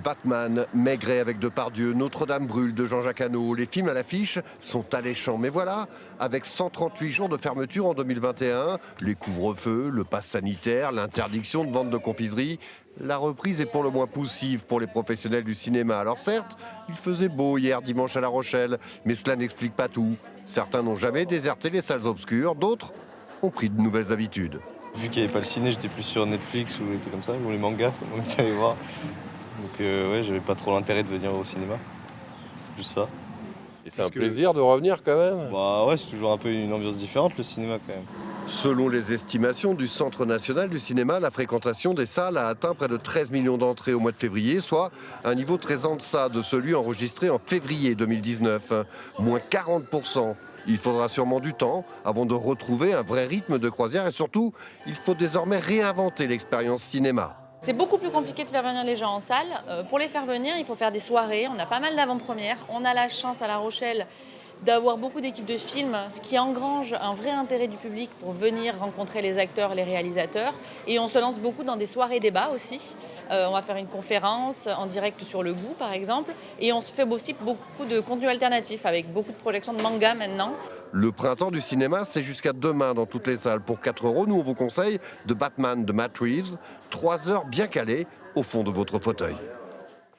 Batman, Maigret avec Depardieu, Notre-Dame brûle de Jean-Jacques Hano. Les films à l'affiche sont alléchants. Mais voilà, avec 138 jours de fermeture en 2021, les couvre-feux, le pass sanitaire, l'interdiction de vente de confiserie, la reprise est pour le moins poussive pour les professionnels du cinéma. Alors certes, il faisait beau hier dimanche à La Rochelle, mais cela n'explique pas tout. Certains n'ont jamais déserté les salles obscures, d'autres ont pris de nouvelles habitudes. Vu qu'il n'y avait pas le ciné, j'étais plus sur Netflix ou des trucs comme ça, ou les mangas, on était allé voir. Donc ouais, j'avais pas trop l'intérêt de venir au cinéma. C'était plus ça. Et c'est un plaisir de revenir quand même. Bah ouais, c'est toujours un peu une ambiance différente le cinéma quand même. Selon les estimations du Centre national du cinéma, la fréquentation des salles a atteint près de 13 millions d'entrées au mois de février, soit un niveau très en deçà de celui enregistré en février 2019, moins 40%. Il faudra sûrement du temps avant de retrouver un vrai rythme de croisière et surtout, il faut désormais réinventer l'expérience cinéma. C'est beaucoup plus compliqué de faire venir les gens en salle. Pour les faire venir, il faut faire des soirées. On a pas mal d'avant-premières. On a la chance à La Rochelle d'avoir beaucoup d'équipes de films, ce qui engrange un vrai intérêt du public pour venir rencontrer les acteurs, les réalisateurs. Et on se lance beaucoup dans des soirées débats aussi. On va faire une conférence en direct sur le goût, par exemple. Et on se fait aussi beaucoup de contenu alternatif, avec beaucoup de projections de manga maintenant. Le printemps du cinéma, c'est jusqu'à demain dans toutes les salles. Pour 4 €, nous on vous conseille de Batman de Matt Reeves, 3 heures bien calées au fond de votre fauteuil.